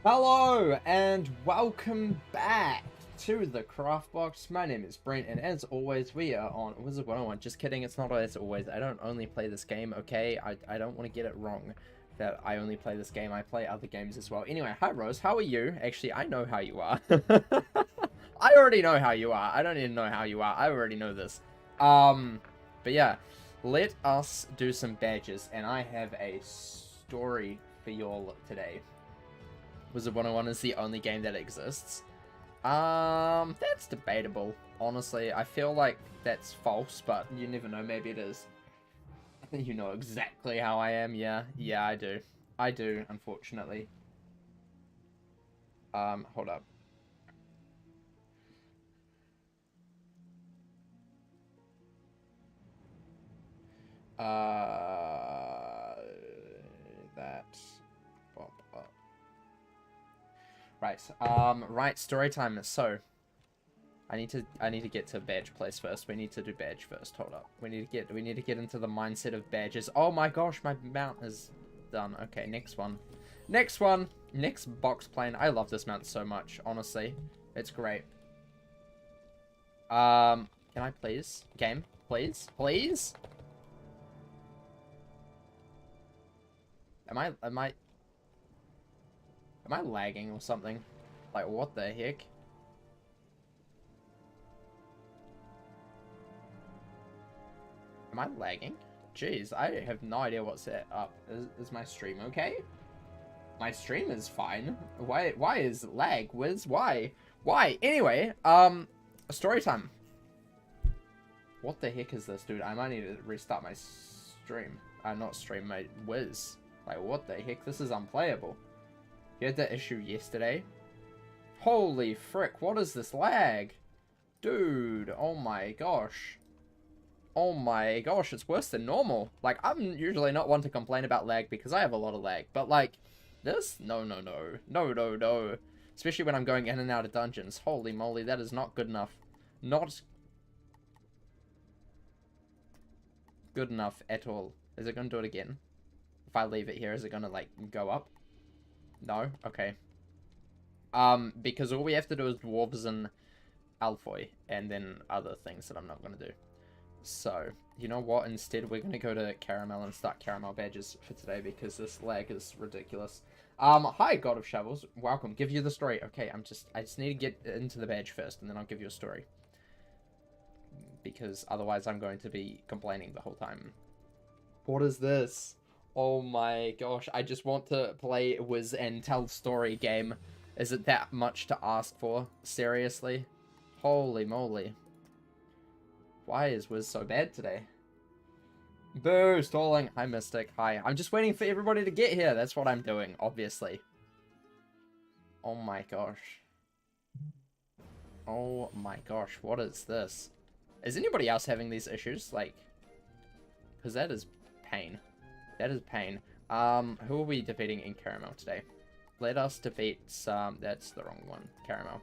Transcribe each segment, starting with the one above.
Hello and welcome back to the TheCraftBox. My name is Brent, and as always, we are on Wizard101. Just kidding, it's not as always. I don't only play this game, okay? I don't want to get it wrong that I only play this game. I play other games as well. Anyway, hi Rose, how are you? Actually, I know how you are. I already know how you are. I don't even know how you are. I already know this. But yeah, let us do some badges, and I have a story for y'all today. Wizard101 is the only game that exists. That's debatable, honestly. I feel like that's false, but you never know, maybe it is. I think you know exactly how I am, yeah. Yeah, I do. I do, unfortunately. Hold up. That pop up. Right. Right, story time. So I need to get to badge place first. We need to do badge first. Hold up. We need to get into the mindset of badges. Oh my gosh, my mount is done. Okay, next one. Next one. Next box plane. I love this mount so much, honestly. It's great. Can I please? Game, please? Please? Am I lagging or something? Like, what the heck? Am I lagging? Jeez, I have no idea what's up. Is my stream okay? My stream is fine. Why is it lag? Wiz? Why? Why? Anyway, story time. What the heck is this, dude? I might need to restart my stream. Not stream, my Wiz. Like, what the heck? This is unplayable. You had that issue yesterday? Holy frick, what is this lag? Dude, oh my gosh. Oh my gosh, it's worse than normal. Like, I'm usually not one to complain about lag because I have a lot of lag. But, like, this? No, no, no. No, no, no. Especially when I'm going in and out of dungeons. Holy moly, that is not good enough. Not good enough at all. Is it going to do it again? If I leave it here, is it going to, like, go up? No? Okay. Because all we have to do is dwarves and alfoy, and then other things that I'm not going to do. So, you know what? Instead, we're going to go to Caramel and start Caramel badges for today because this lag is ridiculous. Hi, God of Shovels. Welcome. Give you the story. Okay, I just need to get into the badge first, and then I'll give you a story. Because otherwise I'm going to be complaining the whole time. What is this? Oh my gosh, I just want to play Wiz and tell story game. Is it that much to ask for? Seriously? Holy moly. Why is Wiz so bad today? Boo, stalling. Hi, Mystic. Hi. I'm just waiting for everybody to get here. That's what I'm doing, obviously. Oh my gosh. Oh my gosh, what is this? Is anybody else having these issues? Like, because that is pain. That is pain. Who are we defeating in Caramel today? Let us defeat some... That's the wrong one. Caramel.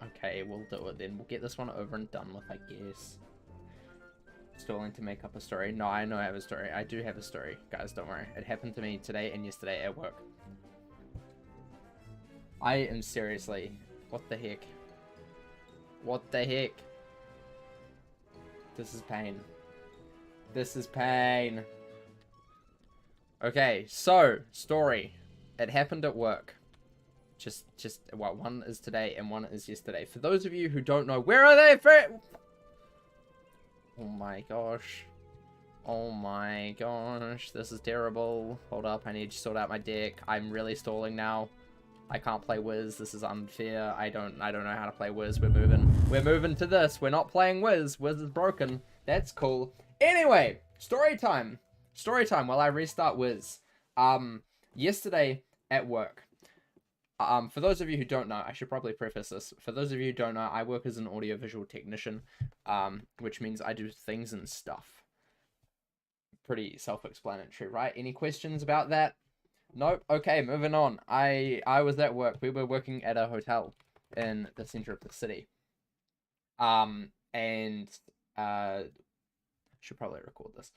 Okay, we'll do it then. We'll get this one over and done with, I guess. Stalling to make up a story. No, I know I have a story. I do have a story. Guys, don't worry. It happened to me today and yesterday at work. I am seriously... What the heck? What the heck? This is pain. This is pain. Okay, so, story. It happened at work. Well, one is today and one is yesterday. For those of you who don't know, where are they? Oh my gosh. Oh my gosh, this is terrible. Hold up, I need to sort out my deck. I'm really stalling now. I can't play Wiz. This is unfair. I don't know how to play Wiz. We're moving to this. We're not playing Wiz. Wiz is broken. That's cool. Anyway, story time. Story time while I restart Wiz. Yesterday at work. For those of you who don't know, I should probably preface this. For those of you who don't know, I work as an audiovisual technician, which means I do things and stuff. Pretty self-explanatory, right? Any questions about that? Nope. Okay, moving on. I was at work. We were working at a hotel in the center of the city. and should probably record this.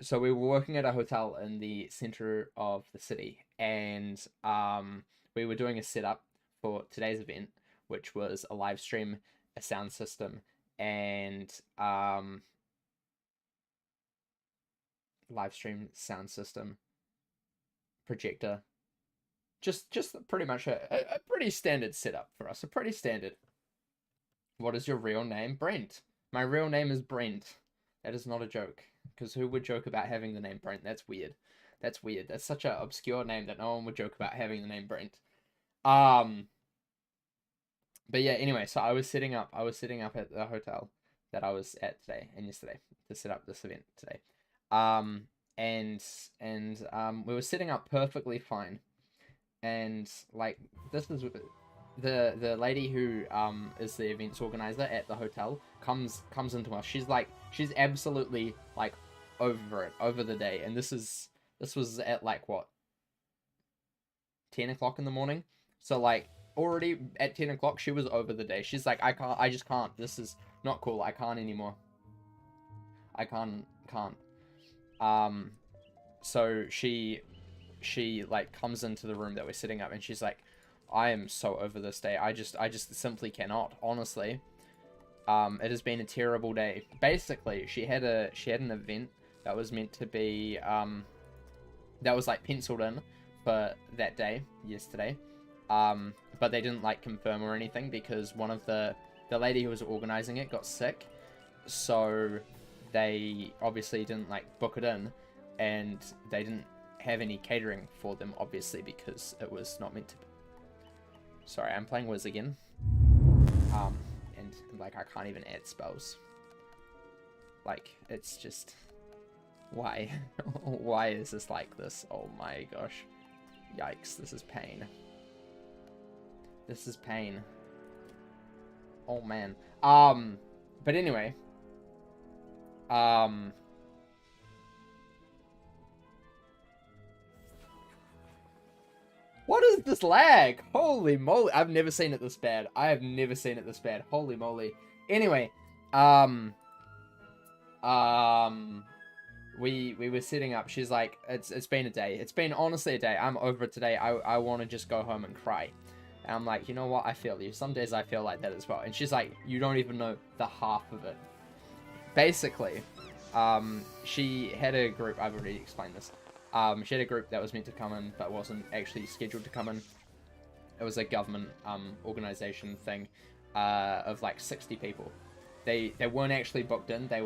So we were working at a hotel in the center of the city, and we were doing a setup for today's event, which was a live stream, a sound system, and live stream, sound system, projector. Just pretty much a pretty standard setup for us. A pretty standard. What is your real name? Brent. My real name is Brent. That is not a joke. Because who would joke about having the name Brent? That's weird. That's weird. That's such an obscure name that no one would joke about having the name Brent. But yeah, anyway, so I was sitting up at the hotel that I was at today and yesterday to set up this event today. And we were sitting up perfectly fine. And like this is the lady who is the events organizer at the hotel comes into us. She's absolutely like over the day, and this was at like what, 10 o'clock in the morning. So like already at 10 o'clock she was over the day. She's like, I just can't, this is not cool, I can't anymore, I can't. So she like comes into the room that we're sitting up, and she's like, I am so over this day. I just simply cannot, honestly. It has been a terrible day. Basically, she had an event that was meant to be that was like penciled in for that day yesterday. But they didn't like confirm or anything because one of the lady who was organizing it got sick. So they obviously didn't like book it in, and they didn't have any catering for them, obviously, because it was not meant to be. Sorry, I'm playing Wiz again. And like I can't even add spells. Like, it's just, why? Why is this like this? Oh my gosh. Yikes, this is pain. This is pain. Oh man. But anyway. What is this lag? Holy moly. I've never seen it this bad. I have never seen it this bad. Holy moly. Anyway, we were sitting up. She's like, it's been a day. It's been honestly a day. I'm over it today. I want to just go home and cry. And I'm like, you know what? I feel you. Some days I feel like that as well. And she's like, you don't even know the half of it. Basically, she had a group. I've already explained this. She had a group that was meant to come in, but wasn't actually scheduled to come in. It was a government organization thing of like 60 people. They weren't actually booked in. They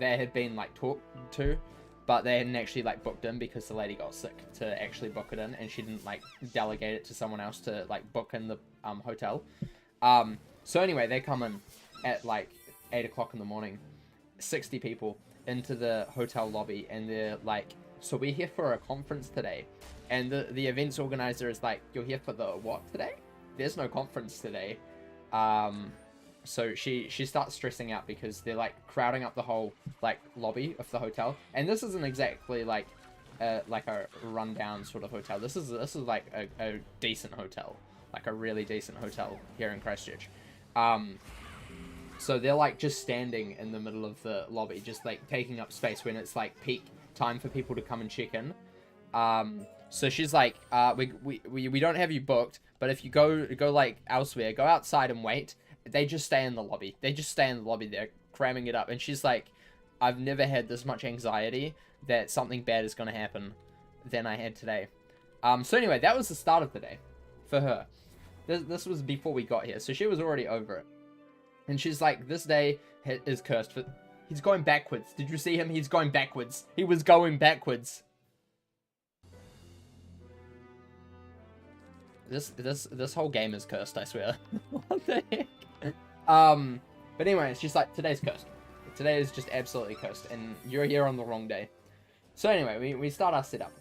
had been like talked to, but they hadn't actually like booked in because the lady got sick to actually book it in, and she didn't like delegate it to someone else to like book in the hotel. So anyway, they come in at like 8 o'clock in the morning, 60 people into the hotel lobby, and they're like, so we're here for a conference today. And the events organizer is like, you're here for the what today? There's no conference today. So she starts stressing out because they're like crowding up the whole like lobby of the hotel. And this isn't exactly like a rundown sort of hotel. This is like a decent hotel, like a really decent hotel here in Christchurch. So they're like just standing in the middle of the lobby, just like taking up space when it's like peak time for people to come and check in. So she's like, we don't have you booked, but if you go like elsewhere, go outside and wait. They just stay in the lobby. They just stay in the lobby. They're cramming it up. And she's like, I've never had this much anxiety that something bad is going to happen than I had today. So anyway, that was the start of the day for her. This was before we got here. So she was already over it. And she's like, this day is cursed. He's going backwards. Did you see him? He's going backwards. He was going backwards. This whole game is cursed, I swear. What the heck? But anyway, she's like, today's cursed. Today is just absolutely cursed, and you're here on the wrong day. So anyway, we start our setup.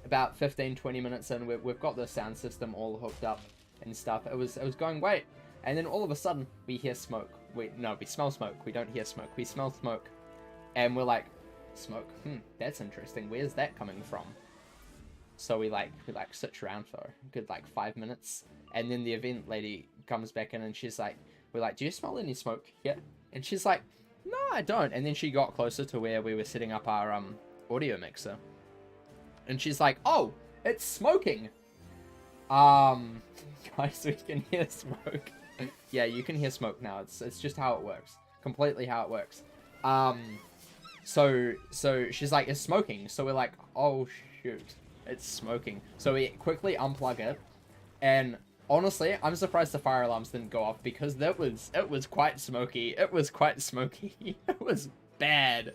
About 15-20 minutes in, we've got the sound system all hooked up and stuff. It was going great. And then all of a sudden, we hear smoke. We smell smoke. We don't hear smoke. We smell smoke. And we're like, smoke? That's interesting. Where's that coming from? So we sit around for a good 5 minutes. And then the event lady comes back in and she's like, we're like, do you smell any smoke here? And she's like, no, I don't. And then she got closer to where we were setting up our audio mixer. And she's like, oh, it's smoking. Guys, we can hear smoke. Yeah, you can hear smoke now. It's just how it works. Completely how it works. So she's like, it's smoking. So we're like, oh shoot, it's smoking. So we quickly unplug it, and honestly, I'm surprised the fire alarms didn't go off, because it was quite smoky. It was quite smoky. It was bad.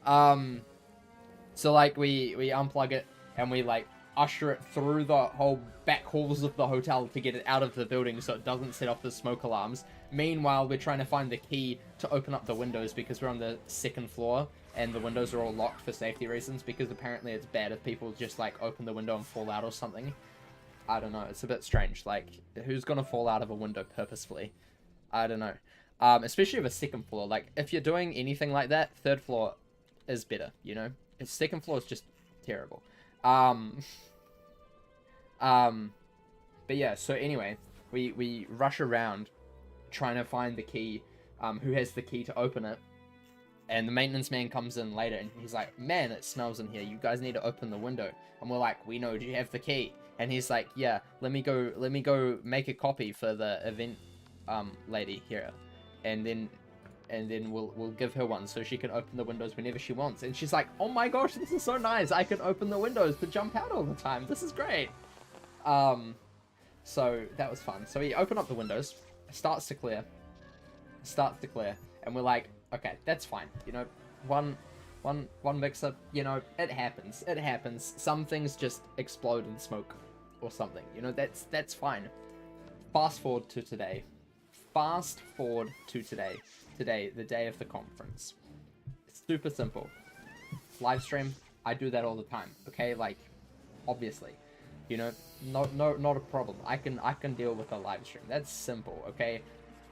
So like we unplug it and we like usher it through the whole back halls of the hotel to get it out of the building so it doesn't set off the smoke alarms. Meanwhile, we're trying to find the key to open up the windows because we're on the 2nd floor and the windows are all locked for safety reasons, because apparently it's bad if people just like open the window and fall out or something. I don't know, it's a bit strange. Like, who's gonna fall out of a window purposefully? I don't know. Especially of a 2nd floor. Like, if you're doing anything like that, 3rd floor is better, you know? 2nd floor is just terrible. But yeah, so anyway, we rush around trying to find the key, who has the key to open it. And the maintenance man comes in later and he's like, man, it smells in here. You guys need to open the window. And we're like, we know, do you have the key? And he's like, yeah, let me go make a copy for the event lady here. And then we'll give her one so she can open the windows whenever she wants. And she's like, oh my gosh, this is so nice. I can open the windows to jump out all the time. This is great. So that was fun. So we open up the windows, it starts to clear, and we're like, okay, that's fine. You know, one mixer, you know, it happens. Some things just explode in smoke or something. You know, that's fine. Fast forward to today. Today, the day of the conference. It's super simple. Live stream, I do that all the time. Okay, like, obviously, you know, not a problem. I can deal with a live stream. That's simple. Okay,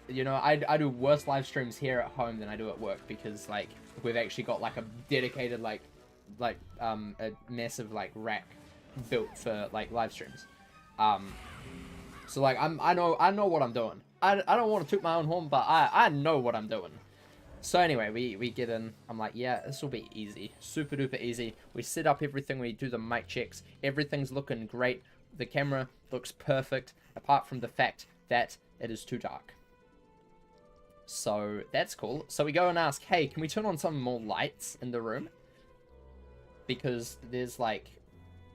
you know, I do worse live streams here at home than I do at work, because like we've actually got like a dedicated like a massive like rack built for like live streams. So like I know what I'm doing. I don't want to toot my own horn, but I know what I'm doing. So anyway, we get in. I'm like, yeah, this will be easy. Super duper easy. We set up everything. We do the mic checks. Everything's looking great. The camera looks perfect, apart from the fact that it is too dark. So that's cool. So we go and ask, hey, can we turn on some more lights in the room? Because there's like,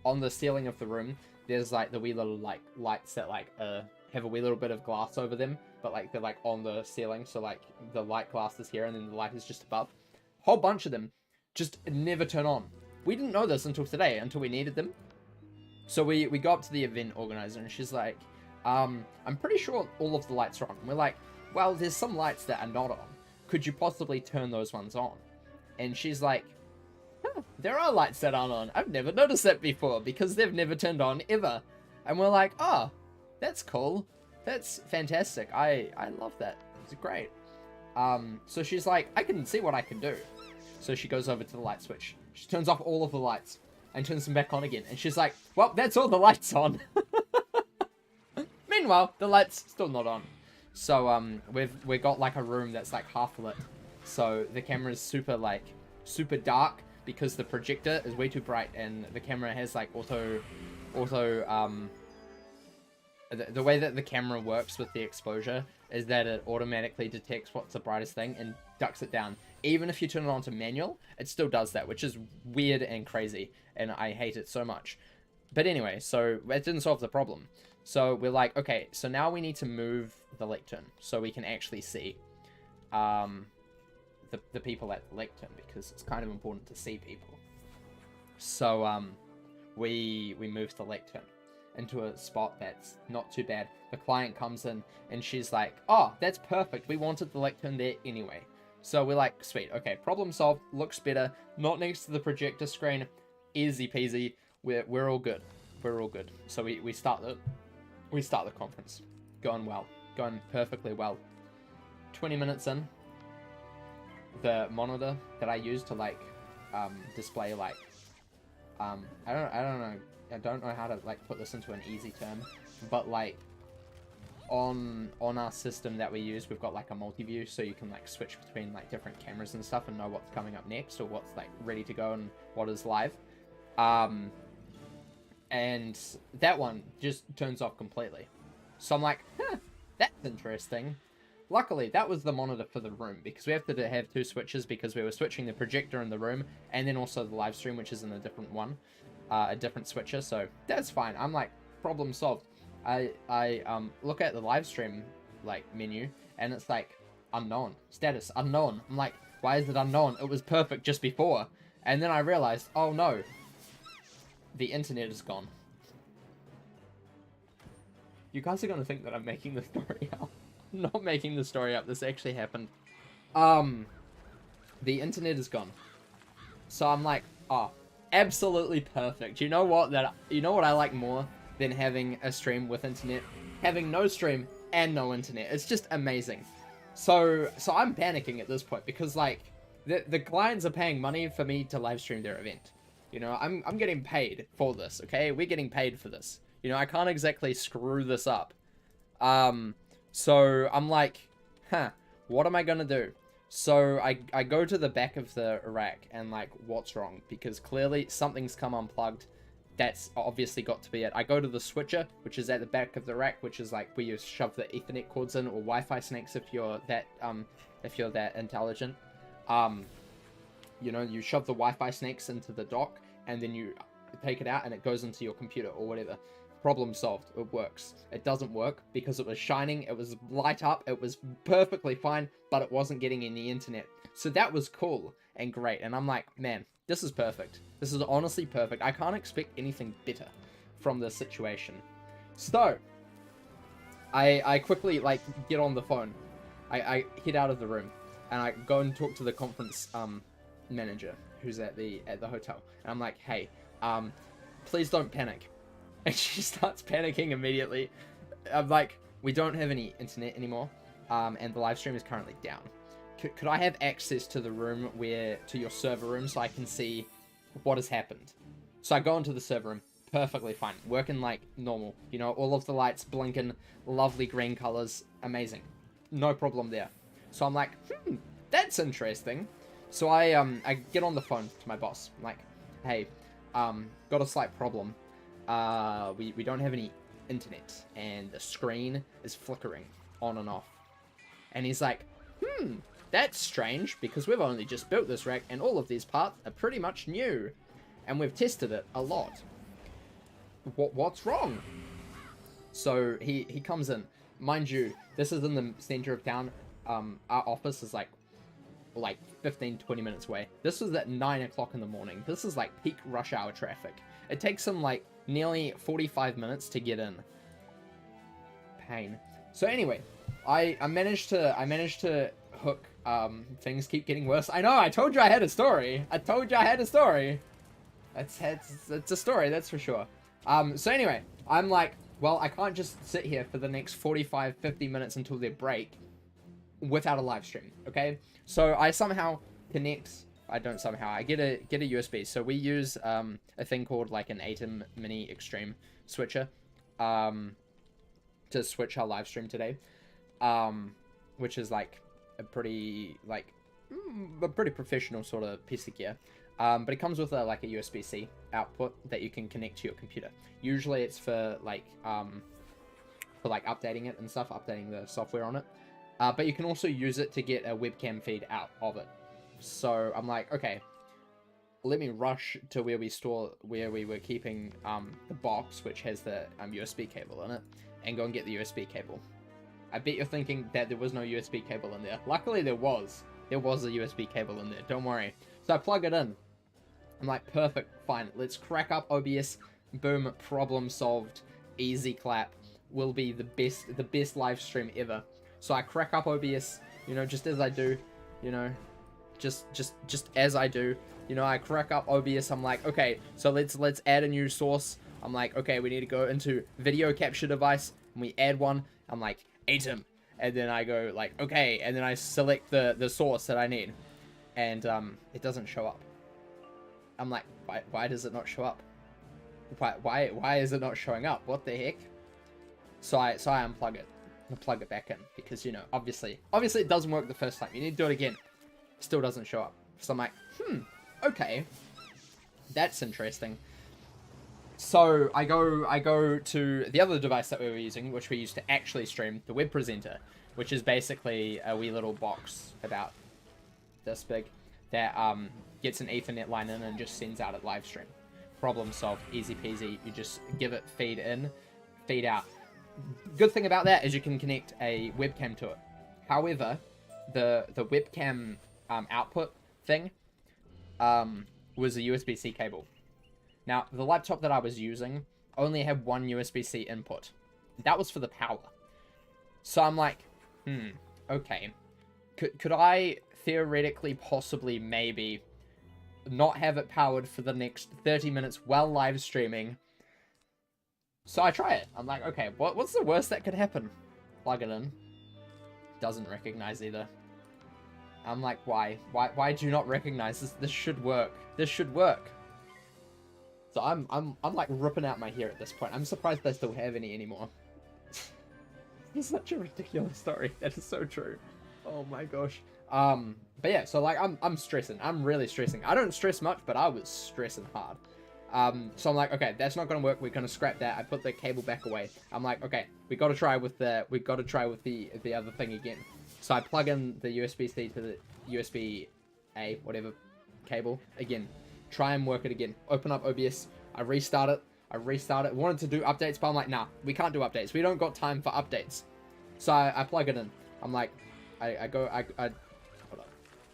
on the ceiling of the room, there's like the wee little like lights that like have a wee little bit of glass over them, but like they're like on the ceiling, so like the light glass is here and then the light is just above. Whole bunch of them just never turn on. We didn't know this until today, until we needed them. So we go up to the event organizer and she's like, I'm pretty sure all of the lights are on. And we're like, well, there's some lights that are not on. Could you possibly turn those ones on? And she's like, huh, there are lights that aren't on. I've never noticed that before, because they've never turned on ever. And we're like, oh, that's cool. That's fantastic. I love that. It's great. So she's like, I can see what I can do. So she goes over to the light switch. She turns off all of the lights and turns them back on again. And she's like, well, that's all the lights on. Meanwhile, the light's still not on. So we've got like a room that's like half lit. So the camera's super dark because the projector is way too bright, and the camera has like auto the way that the camera works with the exposure is that it automatically detects what's the brightest thing and ducks it down. Even if you turn it on to manual, it still does that, which is weird and crazy, and I hate it so much. But anyway, so it didn't solve the problem. So we're like, okay, so now we need to move the lectern so we can actually see the people at the lectern, because it's kind of important to see people. So we moved the lectern into a spot that's not too bad. The client comes in and she's like, oh, that's perfect. We wanted the lectern there anyway. So we're like, sweet, okay, problem solved, looks better, not next to the projector screen, easy peasy, we're all good. We're all good. So we start the conference. Going well. Going perfectly well. 20 minutes in, the monitor that I use to like display like I don't know how to like put this into an easy term, but like on our system that we use, we've got like a multi-view, so you can like switch between like different cameras and stuff and know what's coming up next or what's like ready to go and what is live. And that one just turns off completely. So I'm like, huh, that's interesting. Luckily, that was the monitor for the room, because we have to have 2 switches, because we were switching the projector in the room and then also the live stream, which is in a different one, a different switcher. So that's fine. I'm like, problem solved. I look at the live stream like menu and it's like unknown, status unknown. I'm like, why is it unknown? It was perfect just before. And then I realized, oh no, the internet is gone. You guys are gonna think that I'm making the story up. I'm not making the story up. This actually happened. The internet is gone. So I'm like, oh, absolutely perfect. You know what? You know what I like more than having a stream with internet? Having no stream and no internet. It's just amazing. So I'm panicking at this point, because like the clients are paying money for me to live stream their event. You know, I'm getting paid for this, okay? We're getting paid for this. You know, I can't exactly screw this up. So I'm like, huh, what am I gonna do? So I go to the back of the rack and like, what's wrong? Because clearly something's come unplugged. That's obviously got to be it. I go to the switcher, which is at the back of the rack, which is like where you shove the Ethernet cords in, or Wi-Fi snakes if you're that intelligent. You know, you shove the Wi-Fi snakes into the dock, and then you take it out and it goes into your computer or whatever. Problem solved. It works. It doesn't work because it was shining, it was light up, it was perfectly fine, but it wasn't getting in the internet. So that was cool and great, and I'm like, man, this is perfect. This is honestly perfect. I can't expect anything better from this situation. So I quickly like get on the phone. I head out of the room and I go and talk to the conference manager who's at the hotel, and I'm like, hey, please don't panic. And she starts panicking immediately. I'm like, we don't have any internet anymore, and the live stream is currently down. Could I have access to the room to your server room, so I can see what has happened? So I go into the server room, perfectly fine, working like normal. You know, all of the lights blinking, lovely green colors, amazing, no problem there. So I'm like, that's interesting. So I get on the phone to my boss. I'm like, hey, got a slight problem. We don't have any internet, and the screen is flickering on and off. And he's like, that's strange, because we've only just built this rack and all of these parts are pretty much new, and we've tested it a lot. What's wrong? So he comes in. Mind you, this is in the center of town. Our office is like 15-20 minutes away. This was at 9 o'clock in the morning. This is like peak rush hour traffic. It takes him like nearly 45 minutes to get in. Pain. So anyway, I managed to hook. Things keep getting worse. I know, I told you I had a story. I told you I had a story. It's a story, that's for sure. So anyway, I'm like, well, I can't just sit here for the next 45-50 minutes until their break without a live stream, okay? So I somehow connect. I don't somehow. I get a USB. So we use a thing called like an ATEM Mini Extreme switcher to switch our live stream today, which is like a pretty professional sort of piece of gear. But it comes with like a USB-C output that you can connect to your computer. Usually it's for like updating it and stuff, updating the software on it. But you can also use it to get a webcam feed out of it. So I'm like, okay, let me rush to where we were keeping the box, which has the USB cable in it, and go and get the USB cable. I bet you're thinking that there was no USB cable in there. Luckily there was. There was a USB cable in there, don't worry. So I plug it in. I'm like, perfect, fine, let's crack up OBS. Boom, problem solved. Easy clap. Will be the best live stream ever. So I crack up OBS, you know, just as I do, you know, just as I do, you know, I crack up OBS. I'm like, okay, so let's add a new source. I'm like, okay, we need to go into video capture device, and we add one. I'm like, ATEM, and then I go like, okay, and then I select the source that I need, and it doesn't show up. I'm like, why does it not show up? Why is it not showing up? What the heck? So I unplug it. to plug it back in because, you know, obviously it doesn't work the first time. You need to do it again. Still doesn't show up. So I'm like, okay, that's interesting. So I go to the other device that we were using, which we used to actually stream, the web presenter, which is basically a wee little box about this big that gets an Ethernet line in and just sends out at live stream. Problem solved, easy peasy. You just give it feed in, feed out. Good thing about that is you can connect a webcam to it. However, the webcam output thing was a USB-C cable. Now, the laptop that I was using only had one USB-C input. That was for the power. So I'm like, okay. Could I theoretically, possibly, maybe not have it powered for the next 30 minutes while live streaming? So I try it. I'm like, okay, what's the worst that could happen? Plug it in. Doesn't recognize either. I'm like, why? Why do you not recognize this? This should work. This should work. So I'm like ripping out my hair at this point. I'm surprised they still have any anymore. It's such a ridiculous story. That is so true. Oh my gosh. But yeah, so like I'm stressing. I'm really stressing. I don't stress much, but I was stressing hard. So I'm like, okay, that's not gonna work. We're gonna scrap that. I put the cable back away. I'm like, okay, we gotta try with the other thing again. So I plug in the USB-C to the USB-A, whatever cable again. Try and work it again. Open up OBS. I restart it. Wanted to do updates, but I'm like, nah, we can't do updates. We don't got time for updates. So I plug it in. I'm like, hold on.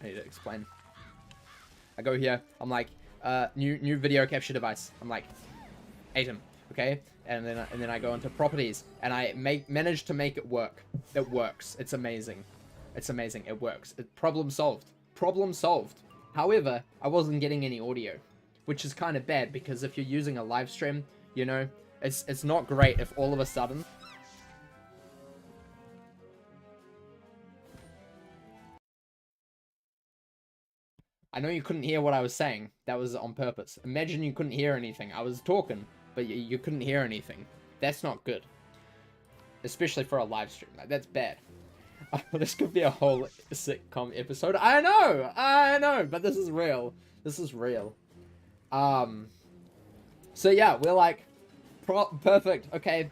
I need to explain. I go here. I'm like, new video capture device. I'm like, ATEM, okay? And then I go into properties, and I manage to make it work. It works. It's amazing. It's amazing. It works. Problem solved. Problem solved. However, I wasn't getting any audio, which is kind of bad because if you're using a live stream, you know, it's not great if all of a sudden. I know you couldn't hear what I was saying. That was on purpose. Imagine you couldn't hear anything. I was talking, but you couldn't hear anything. That's not good. Especially for a live stream. Like, that's bad. This could be a whole sitcom episode. I know, but this is real. This is real. So yeah, we're like, perfect. Okay,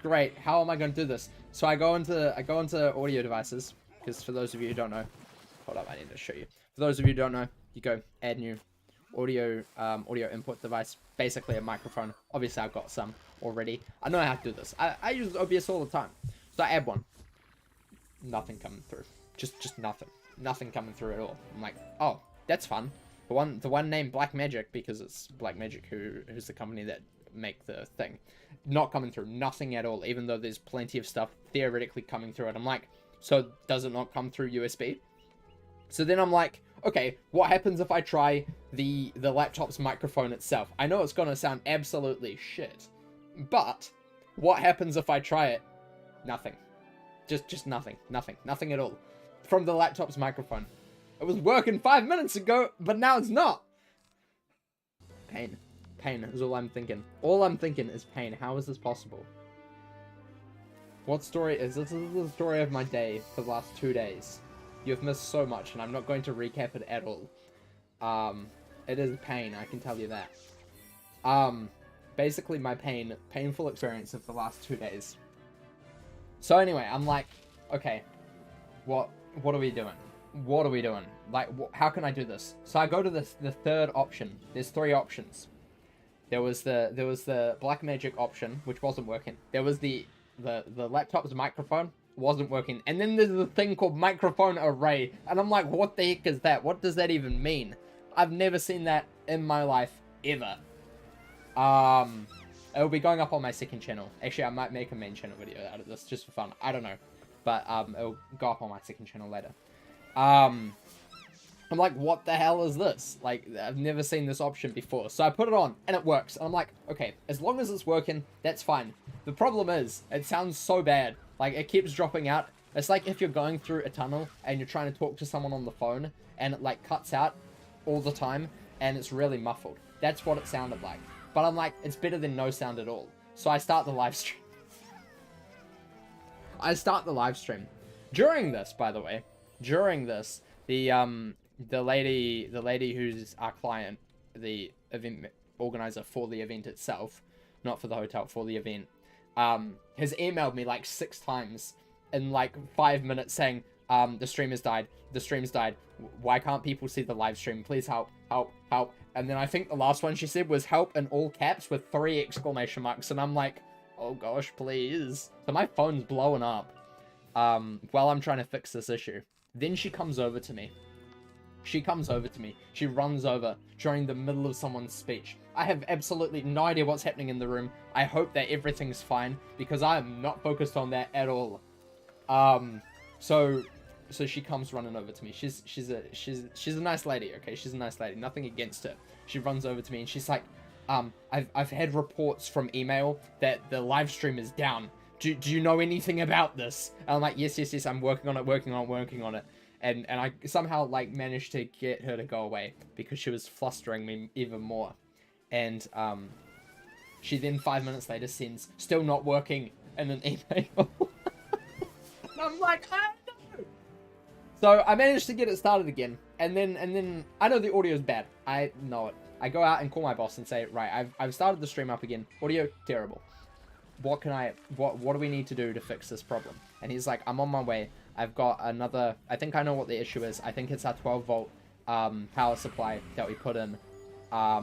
great. How am I going to do this? So I go into audio devices, because for those of you who don't know, hold up, I need to show you. For those of you who don't know, you go add new audio input device, basically a microphone. Obviously, I've got some already. I know how to do this. I use OBS all the time, so I add one. Nothing coming through. Just nothing. Nothing coming through at all. I'm like, oh, that's fun. The one named Blackmagic, because it's Blackmagic who's the company that make the thing. Not coming through. Nothing at all, even though there's plenty of stuff theoretically coming through it. I'm like, so does it not come through USB? So then I'm like, okay, what happens if I try the laptop's microphone itself? I know it's gonna sound absolutely shit, but what happens if I try it? Nothing. Just nothing at all from the laptop's microphone. It was working 5 minutes ago, but now it's not. Pain is all I'm thinking. All I'm thinking is pain. How is this possible? What story is this? This is the story of my day for the last 2 days. You've missed so much, and I'm not going to recap it at all. It is pain, I can tell you that. Basically my painful experience of the last 2 days. So anyway, I'm like, okay, what are we doing? What are we doing? Like, how can I do this? So I go to the third option. There's 3 options. There was the Blackmagic option, which wasn't working. There was the laptop's microphone, wasn't working. And then there's the thing called microphone array. And I'm like, what the heck is that? What does that even mean? I've never seen that in my life, ever. It'll be going up on my second channel. Actually, I might make a main channel video out of this just for fun. I don't know. But it'll go up on my second channel later. I'm like, what the hell is this? Like, I've never seen this option before. So I put it on, and it works. And I'm like, okay, as long as it's working, that's fine. The problem is, it sounds so bad. Like, it keeps dropping out. It's like if you're going through a tunnel, and you're trying to talk to someone on the phone, and it, like, cuts out all the time, and it's really muffled. That's what it sounded like. But I'm like, it's better than no sound at all. So I start the live stream. I start the live stream. During this, by the way, the lady who's our client, the event organizer for the event itself, not for the hotel, for the event, has emailed me like 6 times in like 5 minutes saying, the stream has died. The stream's died. Why can't people see the live stream? Please help, help, help. And then I think the last one she said was help in all caps with 3 exclamation marks. And I'm like, oh gosh, please. So my phone's blowing up while I'm trying to fix this issue. Then she comes over to me. She runs over during the middle of someone's speech. I have absolutely no idea what's happening in the room. I hope that everything's fine because I am not focused on that at all. So she comes running over to me. She's a nice lady, okay? She's a nice lady. Nothing against her. She runs over to me and she's like, I've had reports from email that the live stream is down. Do you know anything about this? And I'm like, yes, I'm working on it. And I somehow like managed to get her to go away because she was flustering me even more. And she then 5 minutes later sends still not working in an email. And I'm like, I don't know. So I managed to get it started again. And then I know the audio is bad. I know it. I go out and call my boss and say, right, I've started the stream up again. Audio terrible. What do we need to do to fix this problem? And he's like, I'm on my way. I've got another, I think I know what the issue is. I think it's our 12 volt power supply that we put in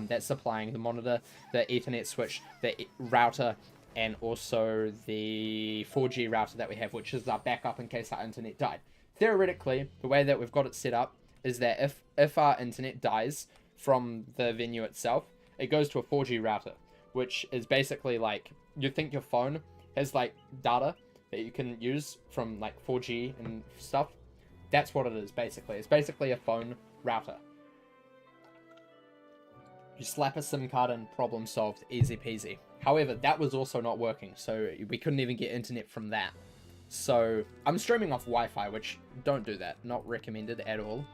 that's supplying the monitor, the Ethernet switch, the router, and also the 4G router that we have, which is our backup in case our internet died. Theoretically, the way that we've got it set up is that if our internet dies from the venue itself, it goes to a 4G router, which is basically like, you think your phone has like data that you can use from like 4G and stuff. That's what it is basically. It's basically a phone router. You slap a SIM card in, problem solved, easy peasy. However, that was also not working, so we couldn't even get internet from that. So I'm streaming off Wi-Fi, which don't do that. Not recommended at all.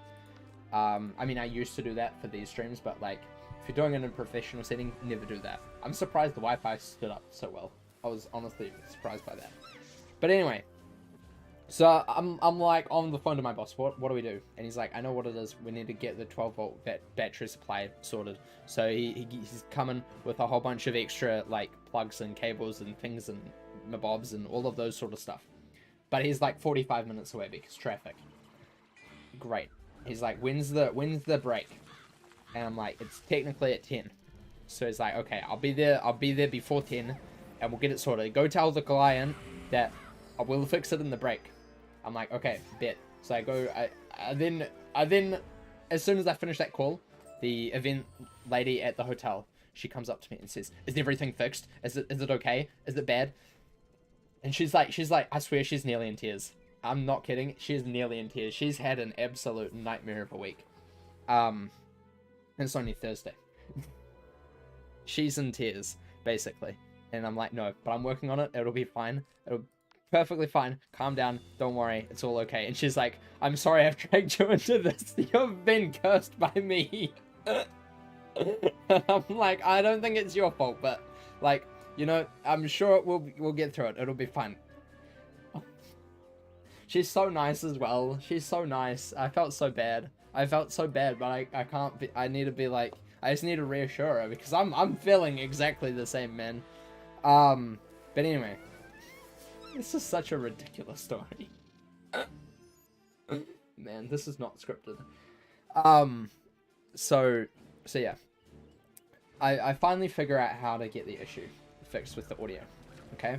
I mean, I used to do that for these streams, but like, if you're doing it in a professional setting, never do that. I'm surprised the Wi-Fi stood up so well. I was honestly surprised by that. But anyway, so I'm like on the phone to my boss. What do we do? And he's like, I know what it is. We need to get the 12 volt battery supply sorted. So he's coming with a whole bunch of extra like plugs and cables and things and mabobs and all of those sort of stuff. But he's like 45 minutes away because traffic. Great. He's like, when's the break? And I'm like, it's technically at 10. So he's like, okay, I'll be there before 10 and we'll get it sorted. Go tell the client that I will fix it in the break. I'm like, okay, bet. So I go, I then, as soon as I finish that call, the event lady at the hotel, she comes up to me and says, is everything fixed? Is it okay? Is it bad? And she's like, I swear she's nearly in tears. I'm not kidding. She's nearly in tears. She's had an absolute nightmare of a week. And it's only Thursday. She's in tears, basically. And I'm like, no, but I'm working on it. It'll be fine. It'll be perfectly fine. Calm down. Don't worry. It's all okay. And she's like, I'm sorry I've dragged you into this. You've been cursed by me. I'm like, I don't think it's your fault, but like, you know, I'm sure we'll get through it. It'll be fine. She's so nice as well. She's so nice. I felt so bad. But I can't be, I need to be like, I just need to reassure her because I'm feeling exactly the same, man. But anyway, this is such a ridiculous story. Man, this is not scripted. So yeah. I finally figure out how to get the issue fixed with the audio. Okay?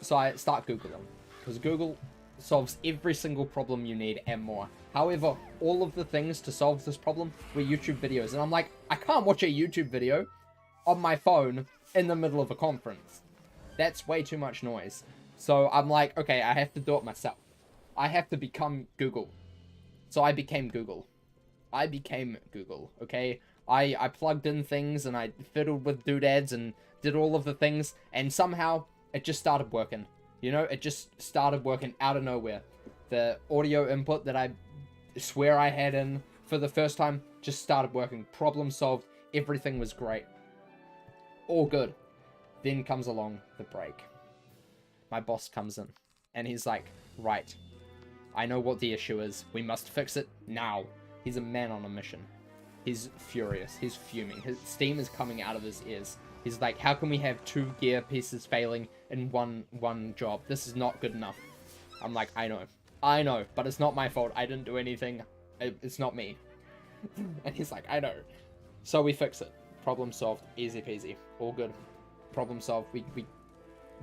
So I start Googling. Because Google solves every single problem you need and more. However, all of the things to solve this problem were YouTube videos. And I'm like, I can't watch a YouTube video on my phone in the middle of a conference. That's way too much noise. So I'm like, okay, I have to do it myself. I have to become Google. So I became Google. Okay? I plugged in things and I fiddled with doodads and did all of the things. And somehow, it just started working. You know, it just started working out of nowhere. The audio input that I swear I had in for the first time just started working. Problem solved. Everything was great. All good. Then comes along the break. My boss comes in And he's like, right, I know what the issue is. We must fix it now. He's a man on a mission. He's furious. He's fuming. His steam is coming out of his ears. He's like, how can we have 2 gear pieces failing in one job? This is not good enough. I'm like, I know, but it's not my fault. I didn't do anything. It's not me. And he's like, I know. So we fix it. Problem solved. Easy peasy. All good. Problem solved. We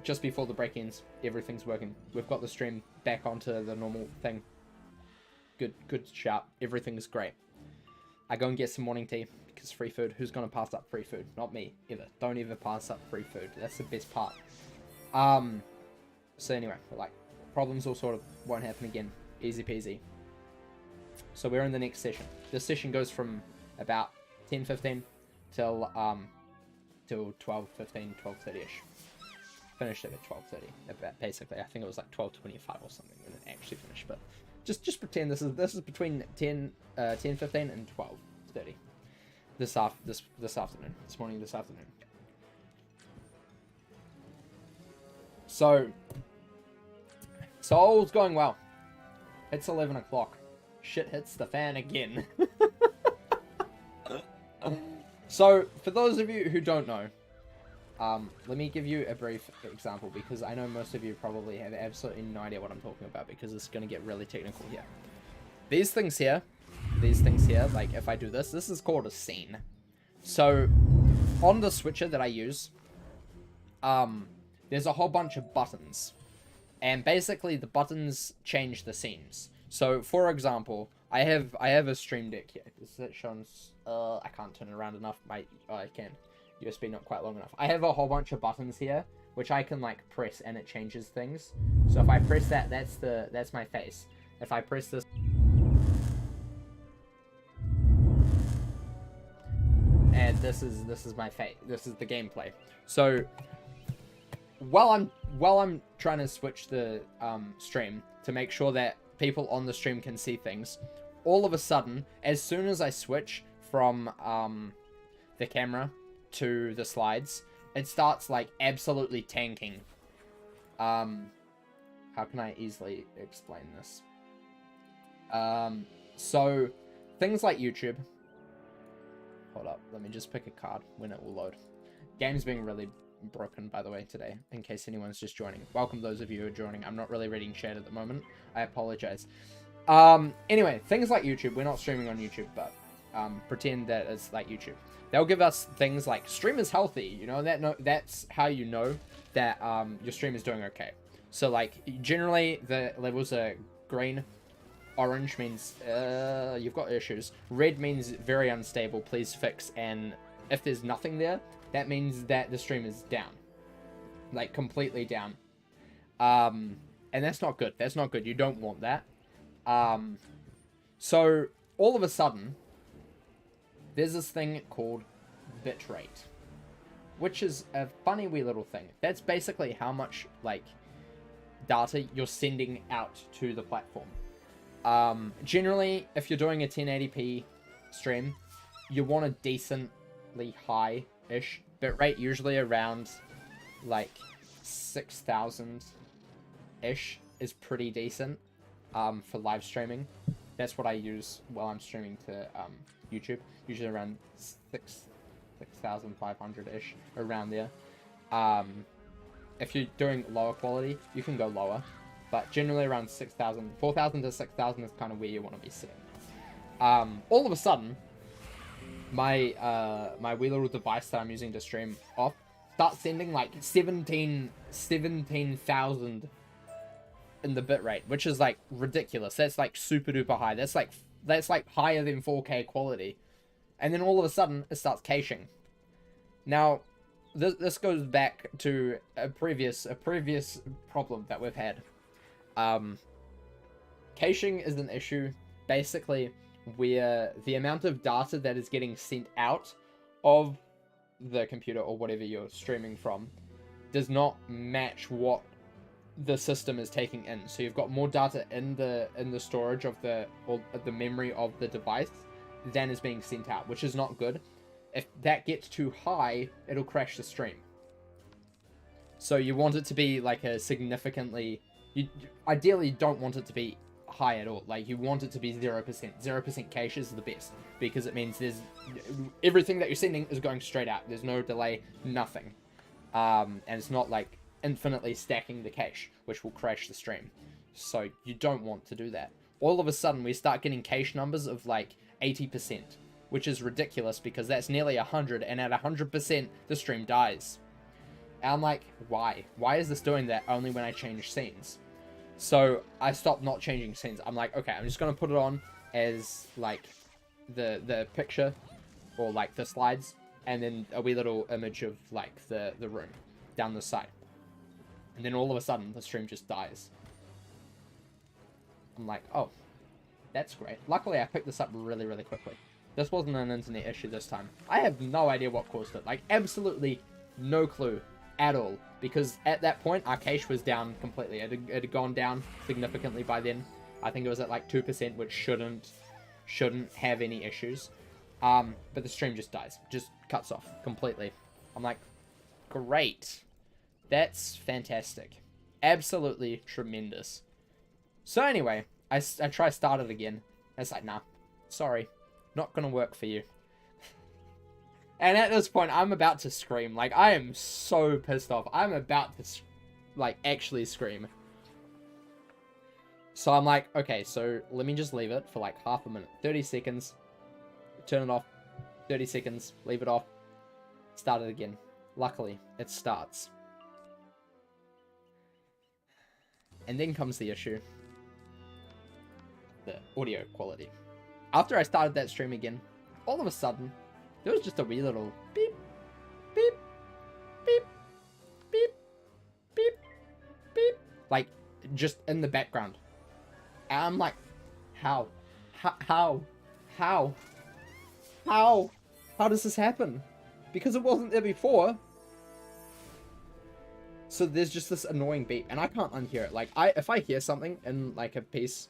just before the break ends, everything's working. We've got the stream back onto the normal thing. Good shout. Everything's great. I go and get some morning tea because free food. Who's gonna pass up free food? Not me, ever. Don't ever pass up free food. That's the best part. So anyway, like, problems all sort of won't happen again. Easy peasy. So we're in the next session. This session goes from about 10:15 till 12:15, 12:30ish. Finished it at 12:30. About basically, I think it was like 12:25 or something when it actually finished. But just pretend this is between 10:15 and 12:30. This afternoon. This morning. This afternoon. So all's going well. It's 11 o'clock. Shit hits the fan again. So, for those of you who don't know, let me give you a brief example, because I know most of you probably have absolutely no idea what I'm talking about, because it's going to get really technical here. These things here, like if I do this is called a scene. So, on the switcher that I use, there's a whole bunch of buttons. And basically, the buttons change the scenes. So, for example, I have a stream deck here. Is that shown? I can't turn it around enough. I can. USB not quite long enough. I have a whole bunch of buttons here, which I can like press and it changes things. So if I press that, that's my face. If I press this, and this is my face. This is the gameplay. So while I'm trying to switch the stream to make sure that people on the stream can see things, all of a sudden, as soon as I switch from the camera to the slides, it starts like absolutely tanking. How can I easily explain this? So things like YouTube. Hold up, let me just pick a card when it will load. Game's being really broken, by the way, today, in case anyone's just joining. Welcome those of you who are joining. I'm not really reading chat at the moment. I apologize. Anyway, things like YouTube. We're not streaming on YouTube, but pretend that it's like YouTube. They'll give us things like stream is healthy. You know, that's how you know that your stream is doing okay. So like generally the levels are green. Orange means you've got issues. Red means very unstable, please fix. And if there's nothing there, that means that the stream is down. Like completely down. And that's not good. That's not good. You don't want that. So all of a sudden, there's this thing called bitrate, which is a funny wee little thing. That's basically how much like data you're sending out to the platform. Generally, if you're doing a 1080p stream, you want a decently high-ish bitrate, usually around like 6,000-ish is pretty decent for live streaming. That's what I use while I'm streaming to YouTube, usually around 6,500-ish, around there. If you're doing lower quality, you can go lower. But generally around 6,000, 4,000 to 6,000 is kind of where you want to be sitting. All of a sudden, my my wee little device that I'm using to stream off starts sending like 17,000 in the bitrate, which is like ridiculous. That's like super duper high. That's like higher than 4K quality. And then all of a sudden, it starts caching. Now, this goes back to a previous problem that we've had. Caching is an issue basically where the amount of data that is getting sent out of the computer or whatever you're streaming from does not match what the system is taking in. So you've got more data in the storage of the memory of the device than is being sent out, which is not good. If that gets too high, it'll crash the stream. So you want it to be like a significantly You ideally don't want it to be high at all. Like, you want it to be 0%. 0% cache is the best, because it means there's everything that you're sending is going straight out. There's no delay, nothing. And it's not like infinitely stacking the cache, which will crash the stream. So you don't want to do that. All of a sudden, we start getting cache numbers of like 80%, which is ridiculous because that's nearly 100, and at 100%, the stream dies. And I'm like, why? Why is this doing that only when I change scenes? So I stopped not changing scenes. I'm like, okay, I'm just going to put it on as like the picture or like the slides, and then a wee little image of like the room down the side. And then all of a sudden, the stream just dies. I'm like, oh, that's great. Luckily, I picked this up really, really quickly. This wasn't an internet issue this time. I have no idea what caused it. Like, absolutely no clue at all. Because at that point, our cache was down completely. It had gone down significantly by then. I think it was at like 2%, which shouldn't have any issues. But the stream just dies. Just cuts off completely. I'm like, great. That's fantastic. Absolutely tremendous. So anyway, I try start it again. It's like, nah, sorry, not gonna work for you. And at this point, I'm about to scream. Like, I am so pissed off. I'm about to, like, actually scream. So I'm like, okay, so let me just leave it for like half a minute. 30 seconds. Turn it off. 30 seconds. Leave it off. Start it again. Luckily, it starts. And then comes the issue. The audio quality. After I started that stream again, all of a sudden, there was just a wee little beep, beep, beep, beep, beep, beep. Like, just in the background. And I'm like, how? How does this happen? Because it wasn't there before. So there's just this annoying beep, and I can't unhear it. Like, if I hear something in, like, a piece,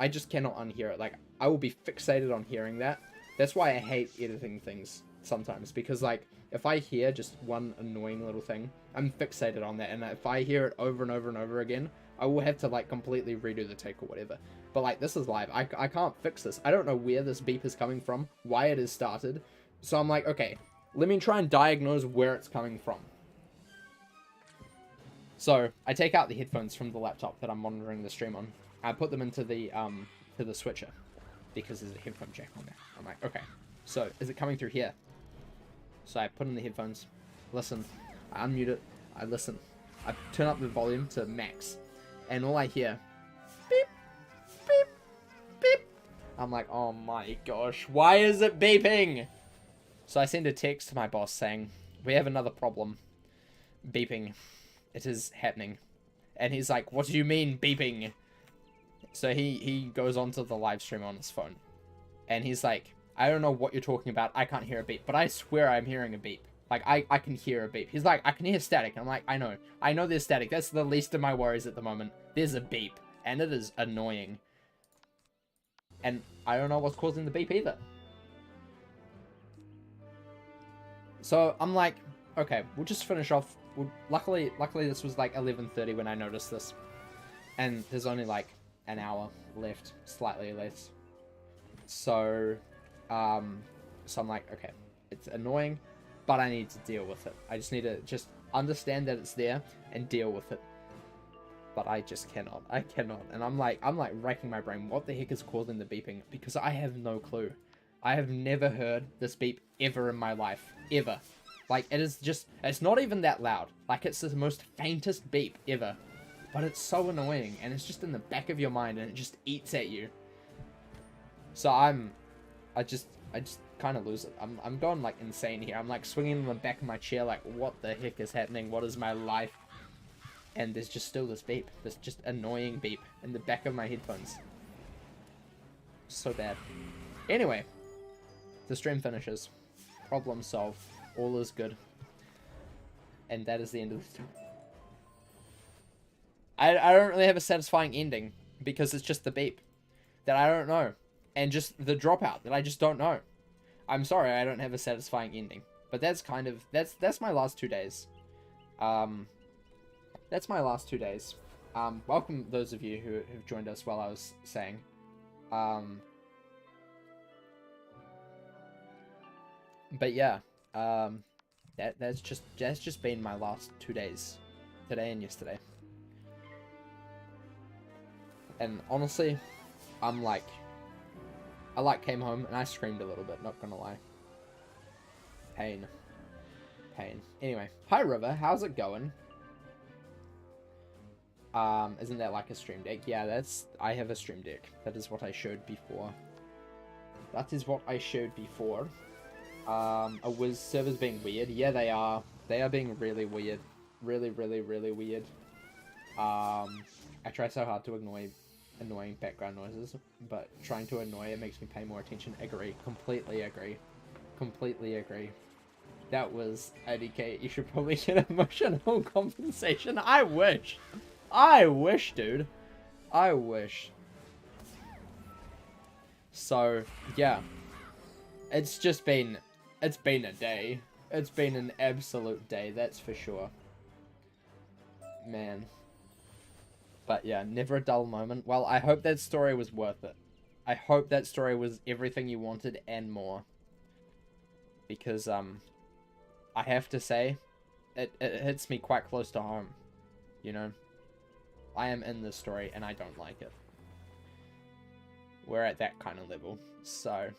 I just cannot unhear it. Like, I will be fixated on hearing that. That's why I hate editing things sometimes, because, like, if I hear just one annoying little thing, I'm fixated on that, and if I hear it over and over and over again, I will have to, like, completely redo the take or whatever. But, like, this is live. I can't fix this. I don't know where this beep is coming from, why it has started. So I'm like, okay, let me try and diagnose where it's coming from. So I take out the headphones from the laptop that I'm monitoring the stream on. I put them into the switcher, because there's a headphone jack on there. I'm like, okay, so is it coming through here? So I put in the headphones, listen, I unmute it, I listen, I turn up the volume to max, and all I hear, beep, beep, beep. I'm like, oh my gosh, why is it beeping? So I send a text to my boss saying, we have another problem. Beeping. It is happening. And he's like, what do you mean beeping? So he goes onto the live stream on his phone. And he's like, I don't know what you're talking about. I can't hear a beep. But I swear I'm hearing a beep. Like, I can hear a beep. He's like, I can hear static. I'm like, I know. I know there's static. That's the least of my worries at the moment. There's a beep. And it is annoying. And I don't know what's causing the beep either. So I'm like, okay, we'll just finish off. Luckily this was like 11:30 when I noticed this. And there's only like an hour left, slightly less. So I'm like, okay, it's annoying, but I need to deal with it. I just need to just understand that it's there and deal with it. But I just cannot. I cannot. And I'm like racking my brain. What the heck is causing the beeping? Because I have no clue. I have never heard this beep ever in my life. Ever. Like, it is just, it's not even that loud. Like, it's the most faintest beep ever. But it's so annoying, and it's just in the back of your mind, and it just eats at you. So I just kind of lose it. I'm going, like, insane here. I'm, like, swinging on the back of my chair, like, what the heck is happening? What is my life? And there's just still this beep. This just annoying beep in the back of my headphones. So bad. Anyway, the stream finishes. Problem solved. All is good. And that is the end of the story. I don't really have a satisfying ending, because it's just the beep that I don't know, and just the dropout that I just don't know. I'm sorry, I don't have a satisfying ending, but that's kind of, that's my last 2 days. That's my last 2 days. Welcome those of you who have joined us while I was saying. But yeah, that's just been my last 2 days, today and yesterday. And honestly, I'm like, I came home and I screamed a little bit, not gonna lie. Pain. Anyway, hi River, how's it going? Isn't that like a stream deck? Yeah, I have a stream deck. That is what I showed before. A Wiz servers being weird. Yeah, they are. They are being really weird. Really weird. I try so hard to ignore annoying background noises, but trying to annoy it makes me pay more attention. Agree. Completely agree. That was ADK. You should probably get emotional compensation. I wish, dude. I wish. So, yeah. It's been a day. It's been an absolute day, that's for sure. Man. But yeah, never a dull moment. Well, I hope that story was worth it. I hope that story was everything you wanted and more. Because, I have to say, it hits me quite close to home. You know? I am in this story and I don't like it. We're at that kind of level. So,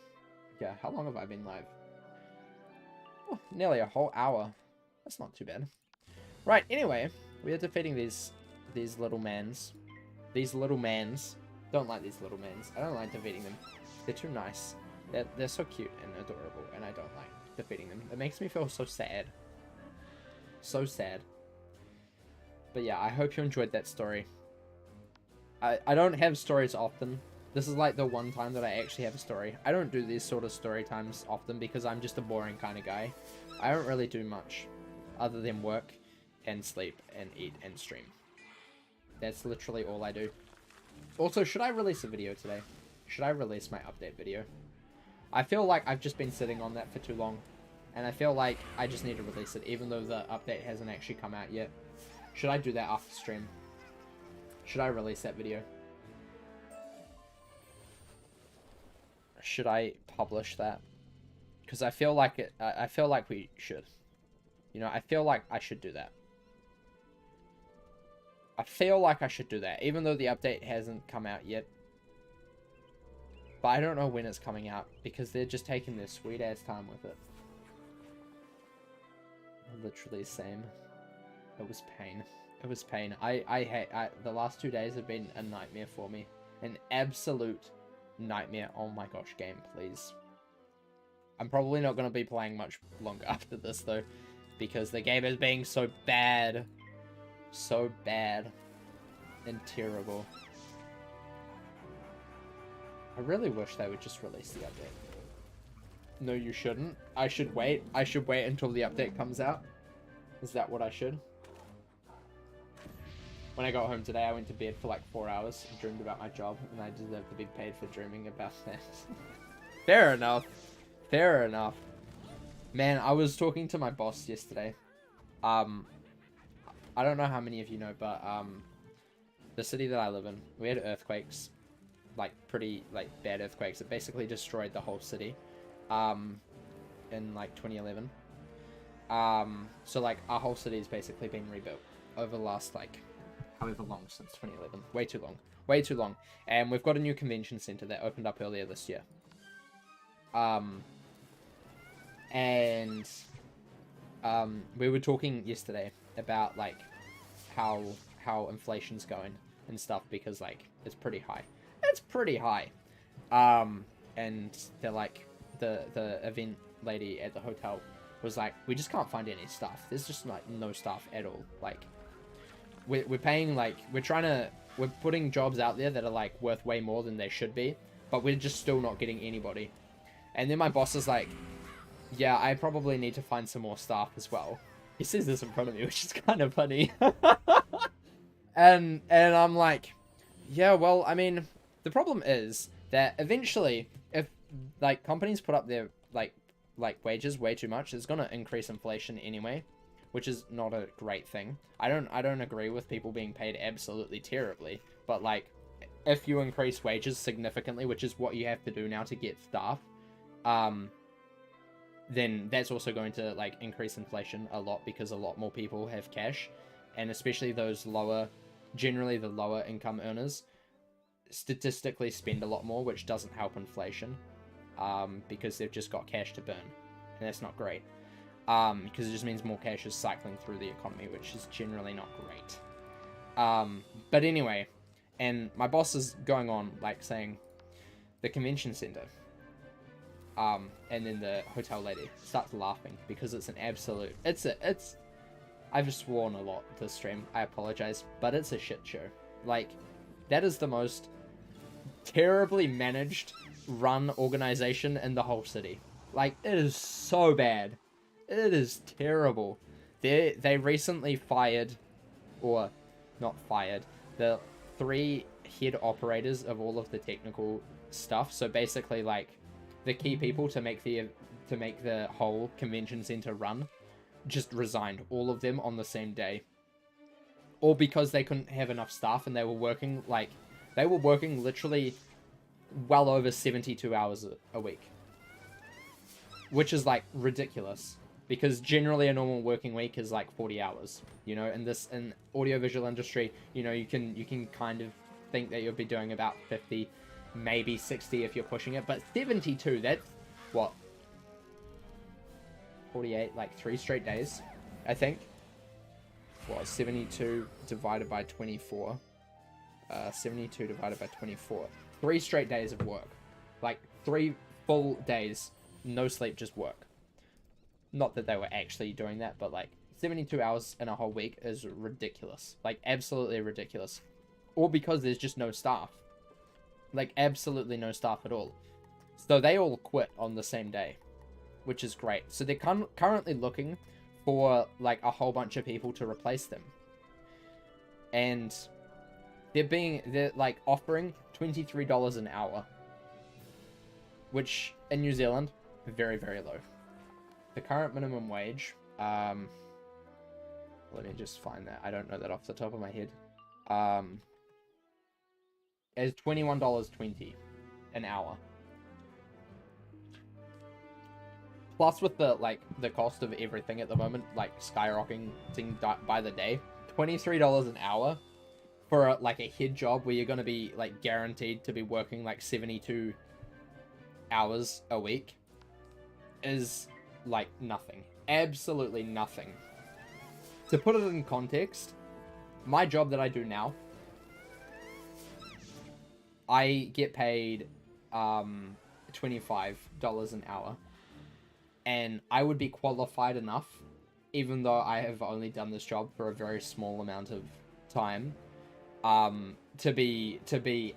yeah, how long have I been live? Oh, nearly a whole hour. That's not too bad. Right, anyway, we are defeating these little mans. These little mans. Don't like these little mans. I don't like defeating them. They're too nice. They're so cute and adorable, and I don't like defeating them. It makes me feel so sad. So sad. But yeah, I hope you enjoyed that story. I don't have stories often. This is like the one time that I actually have a story. I don't do these sort of story times often because I'm just a boring kind of guy. I don't really do much other than work and sleep and eat and stream. That's literally all I do. Also, should I release a video today? Should I release my update video? I feel like I've just been sitting on that for too long. And I feel like I just need to release it even though the update hasn't actually come out yet. Should I do that after stream? Should I release that video? Should I publish that? Because I feel like it. I feel like we should. You know, I feel like I should do that. I feel like I should do that, even though the update hasn't come out yet. But I don't know when it's coming out because they're just taking their sweet ass time with it. Literally same. It was pain. It was pain. I hate. The last 2 days have been a nightmare for me. An absolute nightmare. Oh my gosh, game, please. I'm probably not going to be playing much longer after this though, because the game is being so bad. So bad. And terrible. I really wish they would just release the update. No, you shouldn't. I should wait. I should wait until the update comes out. Is that what I should? When I got home today, I went to bed for like 4 hours and dreamed about my job, and I deserve to be paid for dreaming about that. Fair enough. Fair enough. Man, I was talking to my boss yesterday. I don't know how many of you know, but the city that I live in, we had earthquakes, like pretty like bad earthquakes. It basically destroyed the whole city, in like 2011. So like our whole city has basically been rebuilt over the last like however long since 2011. Way too long. Way too long. And we've got a new convention center that opened up earlier this year. We were talking yesterday about like how inflation's going and stuff because like it's pretty high. It's pretty high. And they're like the event lady at the hotel was like, we just can't find any staff. There's just like no staff at all. Like we're paying like we're putting jobs out there that are like worth way more than they should be, but we're just still not getting anybody. And then my boss is like, yeah, I probably need to find some more staff as well. He says this in front of me, which is kind of funny. and I'm like, yeah, well, I mean, the problem is that eventually, if like companies put up their like wages way too much, it's gonna increase inflation anyway. which is not a great thing. I don't agree with people being paid absolutely terribly, but like, if you increase wages significantly, which is what you have to do now to get staff, then that's also going to like increase inflation a lot, because a lot more people have cash, and especially those generally the lower income earners statistically spend a lot more, which doesn't help inflation, because they've just got cash to burn, and that's not great, because it just means more cash is cycling through the economy, which is generally not great. But anyway, and my boss is going on like saying the convention center, and then the hotel lady starts laughing because it's an absolute, I've sworn a lot this stream, I apologize, but it's a shit show. Like, that is the most terribly managed, run organization in the whole city. Like, it is so bad. It is terrible. They recently fired, or not fired, the 3 head operators of all of the technical stuff. So basically, like, the key people to make the whole convention center run just resigned, all of them on the same day. All because they couldn't have enough staff, and they were working literally well over 72 hours a week. Which is like ridiculous, because generally a normal working week is like 40 hours, you know, in audiovisual industry, you know, you can kind of think that you'll be doing about 50, maybe 60 if you're pushing it, but 72, that's what, 48, like 3 straight days, I think. What, 72 divided by 24, 72 divided by 24, 3 straight days of work, like 3 full days, no sleep, just work. Not that they were actually doing that, but like 72 hours in a whole week is ridiculous, like absolutely ridiculous. All because there's just no staff, like absolutely no staff at all. So they all quit on the same day, which is great. So they're currently looking for like a whole bunch of people to replace them, and they're like offering $23 an hour, which in New Zealand, very, very low. The current minimum wage, let me just find that, I don't know that off the top of my head, is $21.20 an hour. Plus with the cost of everything at the moment, like skyrocketing by the day, $23 an hour for a head job where you're going to be like guaranteed to be working like 72 hours a week is like nothing. Absolutely nothing. To put it in context, my job that I do now, I get paid $25 an hour. And I would be qualified enough, even though I have only done this job for a very small amount of time, to be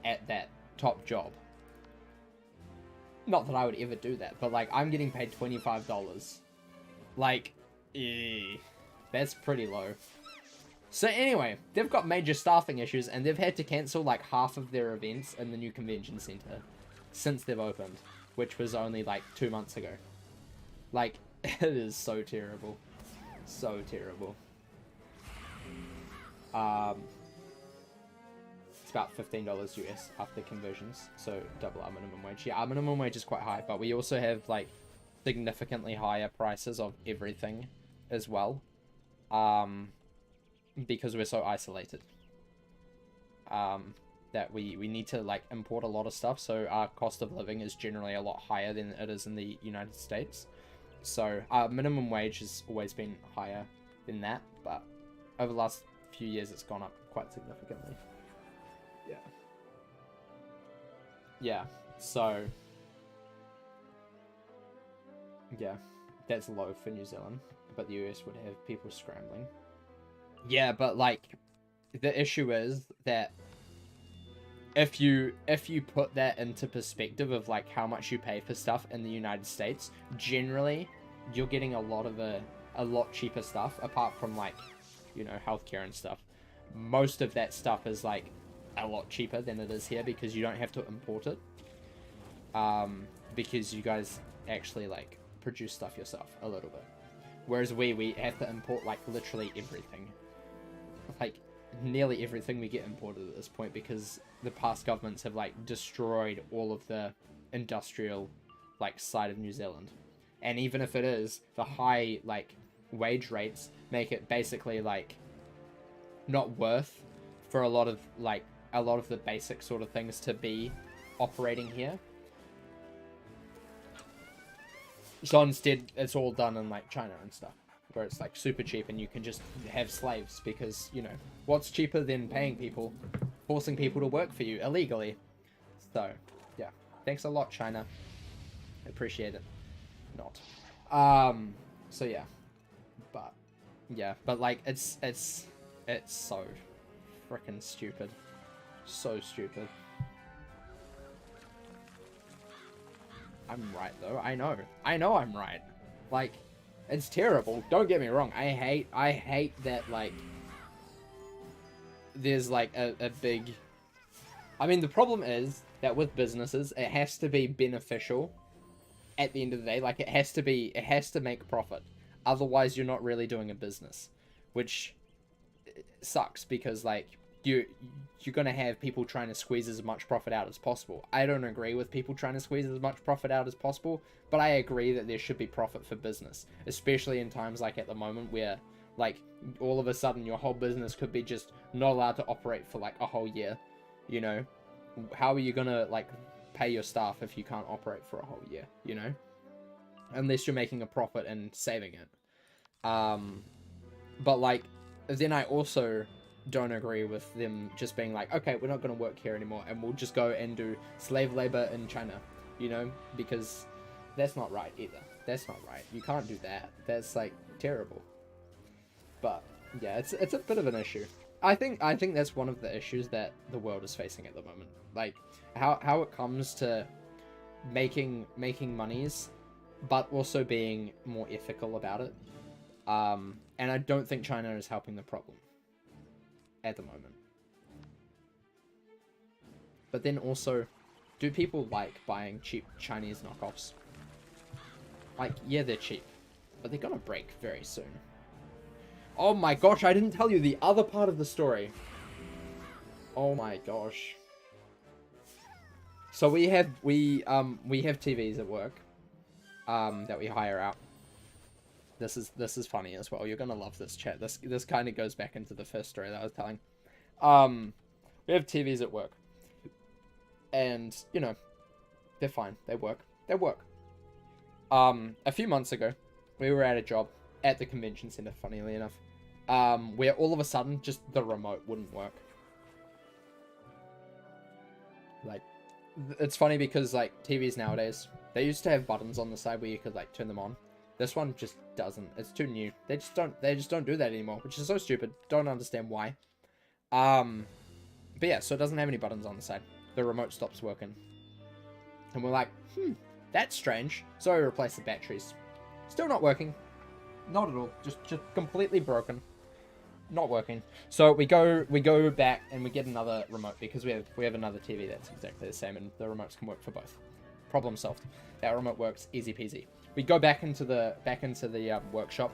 at that top job. Not that I would ever do that, but like I'm getting paid $25. Like, that's pretty low. So anyway, they've got major staffing issues, and they've had to cancel like half of their events in the new convention center since they've opened, which was only like 2 months ago. Like, it is so terrible. So terrible. It's about $15 US after conversions, so double our minimum wage. Yeah, our minimum wage is quite high, but we also have, like, significantly higher prices of everything as well. Because we're so isolated. That we need to, like, import a lot of stuff, so our cost of living is generally a lot higher than it is in the United States. So our minimum wage has always been higher than that, but over the last few years it's gone up quite significantly. Yeah. Yeah, so yeah, that's low for New Zealand, but the US would have people scrambling. Yeah, but like the issue is that if you put that into perspective of like how much you pay for stuff in the United States, generally you're getting a lot cheaper stuff, apart from like, you know, healthcare and stuff. Most of that stuff is like a lot cheaper than it is here because you don't have to import it. Because you guys actually like produce stuff yourself a little bit. Whereas we have to import, like, literally everything. Like, nearly everything we get imported at this point, because the past governments have, like, destroyed all of the industrial, like, side of New Zealand. And even if it is, the high, like, wage rates make it basically, like, not worth for a lot of the basic sort of things to be operating here. So instead, it's all done in, like, China and stuff, where it's, like, super cheap and you can just have slaves because, you know, what's cheaper than paying people, forcing people to work for you illegally? So, yeah. Thanks a lot, China. Appreciate it. Not. So, yeah. But, yeah. But, like, it's so freaking stupid. So stupid. I'm right, though. I know I'm right. Like, it's terrible. Don't get me wrong. I hate that, like, there's, like, a big... I mean, the problem is that with businesses, it has to be beneficial at the end of the day. Like, it has to make profit. Otherwise, you're not really doing a business. Which sucks, because, like, you're gonna have people trying to squeeze as much profit out as possible. I don't agree with people trying to squeeze as much profit out as possible, but I agree that there should be profit for business, especially in times like at the moment where, like, all of a sudden your whole business could be just not allowed to operate for, like, a whole year. You know, how are you gonna, like, pay your staff if you can't operate for a whole year, you know, unless you're making a profit and saving it. But, like, then I also don't agree with them just being like, okay, we're not going to work here anymore and we'll just go and do slave labor in China, you know, because that's not right either. That's not right. You can't do that. That's, like, terrible. But yeah, it's a bit of an issue. I think that's one of the issues that the world is facing at the moment. Like, how it comes to making monies, but also being more ethical about it. And I don't think China is helping the problem at the moment. But then also, do people like buying cheap Chinese knockoffs? Like, yeah, they're cheap, but they're gonna break very soon. Oh my gosh, I didn't tell you the other part of the story. Oh my gosh. So we have TVs at work that we hire out. This is funny as well. You're gonna love this, chat. This kind of goes back into the first story that I was telling. We have TVs at work, and you know, they're fine. They work. A few months ago, we were at a job at the convention center. Funnily enough, where all of a sudden just the remote wouldn't work. Like, it's funny because, like, TVs nowadays, they used to have buttons on the side where you could, like, turn them on. This one just doesn't. It's too new. They just don't do that anymore, which is so stupid. Don't understand why. But yeah, so it doesn't have any buttons on the side. The remote stops working. And we're like, that's strange. So we replace the batteries. Still not working. Not at all. Just completely broken. Not working. So we go back and we get another remote because we have another TV that's exactly the same and the remotes can work for both. Problem solved. That remote works easy peasy. We go back into the workshop,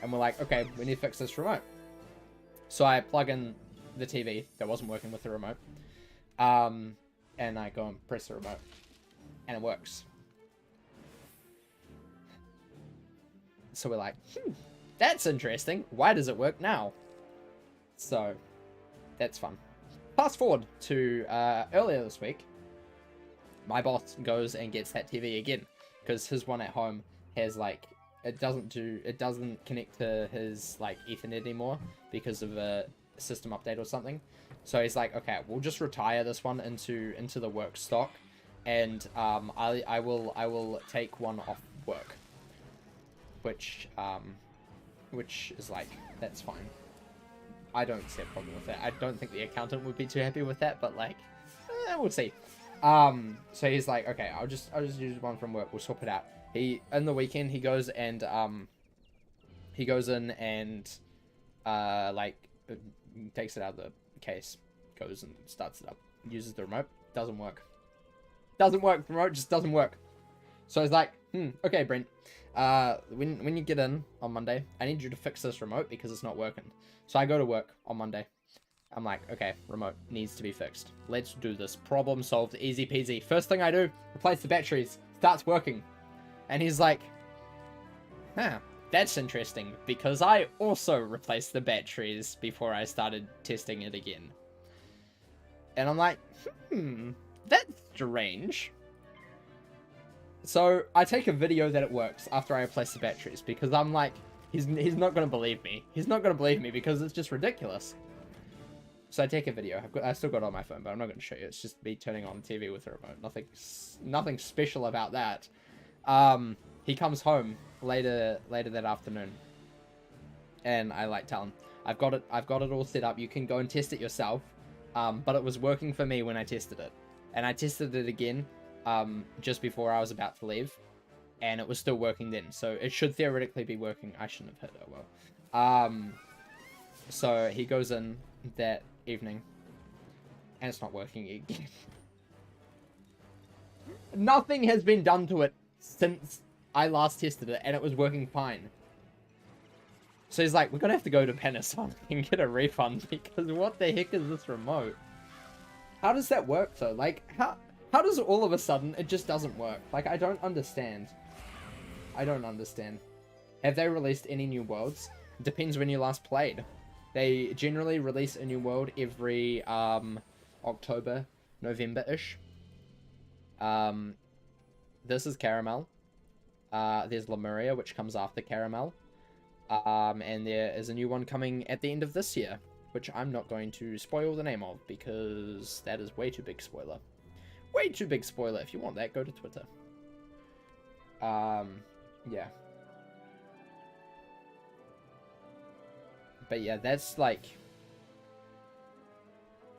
and we're like, okay, we need to fix this remote. So I plug in the TV that wasn't working with the remote, and I go and press the remote, and it works. So we're like, that's interesting. Why does it work now? So that's fun. Fast forward to earlier this week. My boss goes and gets that TV again because his one at home has, like, it doesn't connect to his, like, Ethernet anymore because of a system update or something. So he's like, okay, we'll just retire this one into the work stock, and I will take one off work, which is like, that's fine. I don't see a problem with that. I don't think the accountant would be too happy with that, but, like, we'll see. So he's like, okay, I'll just use one from work. We'll swap it out. In the weekend, he goes and, he goes in and, like, takes it out of the case, goes and starts it up, uses the remote, doesn't work. The remote just doesn't work. So he's like, okay, Brent, When you get in on Monday, I need you to fix this remote because it's not working. So I go to work on Monday. I'm like, okay, remote needs to be fixed. Let's do this. Problem solved. Easy peasy. First thing I do, replace the batteries. Starts working. And he's like, huh, that's interesting, because I also replaced the batteries before I started testing it again. And I'm like, that's strange. So I take a video that it works after I replace the batteries, because I'm like, he's not going to believe me. He's not going to believe me because it's just ridiculous. So I take a video. I still got it on my phone, but I'm not going to show you. It's just me turning on the TV with the remote. Nothing special about that. He comes home later that afternoon, and I like tell him, I've got it all set up. You can go and test it yourself. But it was working for me when I tested it, and I tested it again just before I was about to leave, and it was still working then. So it should theoretically be working. I shouldn't have hit it well. So he goes in that evening, and it's not working again. Nothing has been done to it since I last tested it, and it was working fine. So he's like, we're gonna have to go to Panasonic and get a refund, because what the heck is this remote? How does that work though? Like, how does all of a sudden it just doesn't work? Like, I don't understand. I don't understand. Have they released any new worlds? Depends when you last played. They generally release a new world every October, November-ish. This is Caramel. There's Lemuria, which comes after Caramel. And there is a new one coming at the end of this year, which I'm not going to spoil the name of, because that is way too big spoiler. Way too big spoiler. If you want that, go to Twitter. Yeah. But yeah, that's like...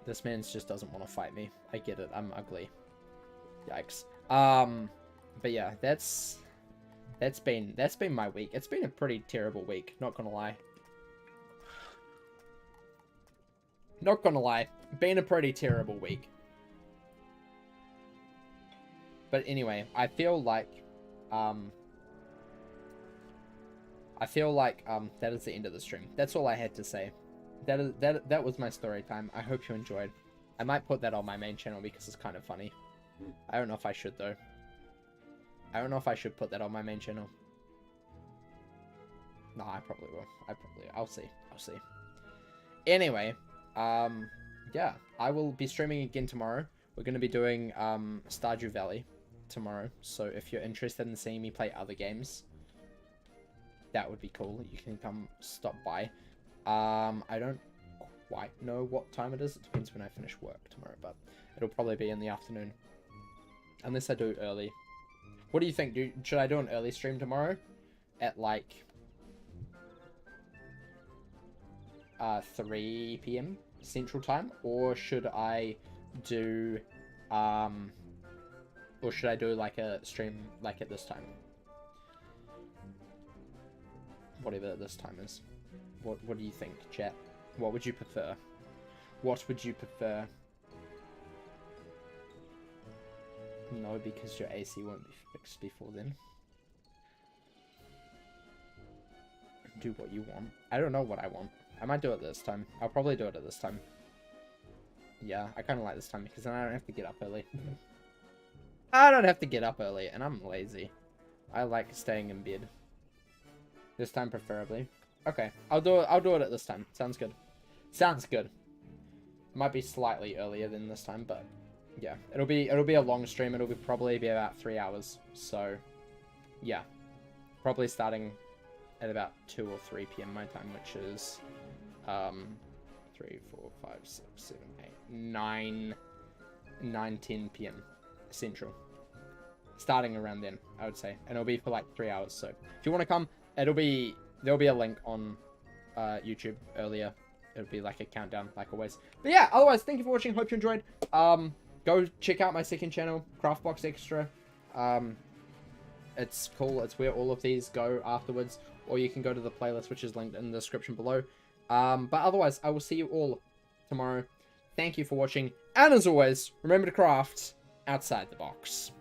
This man just doesn't want to fight me. I get it. I'm ugly. Yikes. But yeah, that's been my week. It's been a pretty terrible week, not gonna lie. Not gonna lie. Been a pretty terrible week. But anyway, I feel like that is the end of the stream. That's all I had to say. That was my story time. I hope you enjoyed. I might put that on my main channel because it's kind of funny. I don't know if I should though. I don't know if I should put that on my main channel. No, I probably will. I'll see. Anyway, yeah, I will be streaming again tomorrow. We're going to be doing Stardew Valley tomorrow. So if you're interested in seeing me play other games, that would be cool. You can come stop by. I don't quite know what time it is. It depends when I finish work tomorrow, but it'll probably be in the afternoon. Unless I do early. What do you think? Should I do an early stream tomorrow? At like 3 PM Central Time? Or should I do like a stream like at this time? Whatever this time is. What do you think, chat? What would you prefer? What would you prefer? No, because your AC won't be fixed before then. Do what you want. I don't know what I want. I might do it this time. I'll probably do it at this time. Yeah, I kind of like this time because then I don't have to get up early. I don't have to get up early, and I'm lazy. I like staying in bed. This time preferably. Okay, I'll do it at this time. Sounds good. Sounds good. Might be slightly earlier than this time, but yeah, it'll be a long stream. It'll probably be about 3 hours. So yeah, probably starting at about 2 or 3 PM my time, which is 3, 4, 5, 6, 7, 8, 9, 10 PM Central. Starting around then, I would say, and it'll be for like 3 hours. So if you want to come, there'll be a link on YouTube earlier. It'll be like a countdown, like always. But yeah, otherwise, thank you for watching. Hope you enjoyed. Go check out my second channel, CraftBox Extra. It's cool. It's where all of these go afterwards. Or you can go to the playlist, which is linked in the description below. But otherwise, I will see you all tomorrow. Thank you for watching. And as always, remember to craft outside the box.